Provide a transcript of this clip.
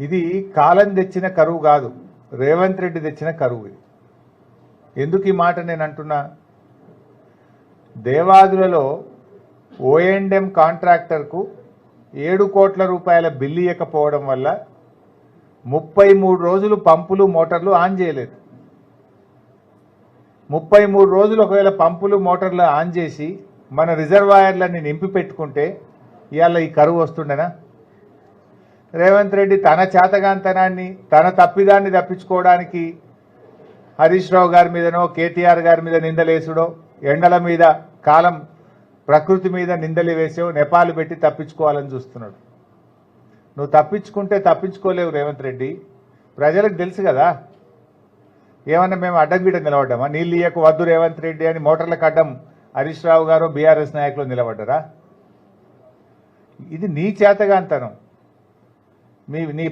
ఇది కాలం తెచ్చిన కరువు కాదు, రేవంత్ రెడ్డి తెచ్చిన కరువు ఇది. ఎందుకు ఈ మాట నేను అంటున్నా? దేవాదులలో ఓఎండ్ఎం కాంట్రాక్టర్కు 7 కోట్ల రూపాయల బిల్లు ఇవ్వకపోవడం వల్ల 33 రోజులు పంపులు మోటార్లు ఆన్ చేయలేదు. 33 రోజులు ఒకవేళ పంపులు మోటార్లు ఆన్ చేసి మన రిజర్వాయర్లన్నీ నింపి పెట్టుకుంటే ఇవాళ ఈ కరువు వస్తుండేనా? రేవంత్ రెడ్డి తన చేతగాంతనాన్ని, తన తప్పిదాన్ని తప్పించుకోవడానికి హరీష్ రావు గారి మీదనో కేటీఆర్ గారి మీద నిందలేసుడో, ఎండల మీద కాలం ప్రకృతి మీద నిందలు వేసో నెపాలు పెట్టి తప్పించుకోవాలని చూస్తున్నాడు. నువ్వు తప్పించుకుంటే తప్పించుకోలేవు రేవంత్ రెడ్డి. ప్రజలకు తెలుసు కదా. ఏమన్నా మేము అడ్డంగిడ నిలబడ్డామా? నీళ్ళు ఇయ్యకు వద్దు రేవంత్ రెడ్డి అని మోటార్లకు అడ్డం హరీష్ రావు గారు బీఆర్ఎస్ నాయకులు నిలబడ్డారా? ఇది నీ చేతగాంతనం. నీ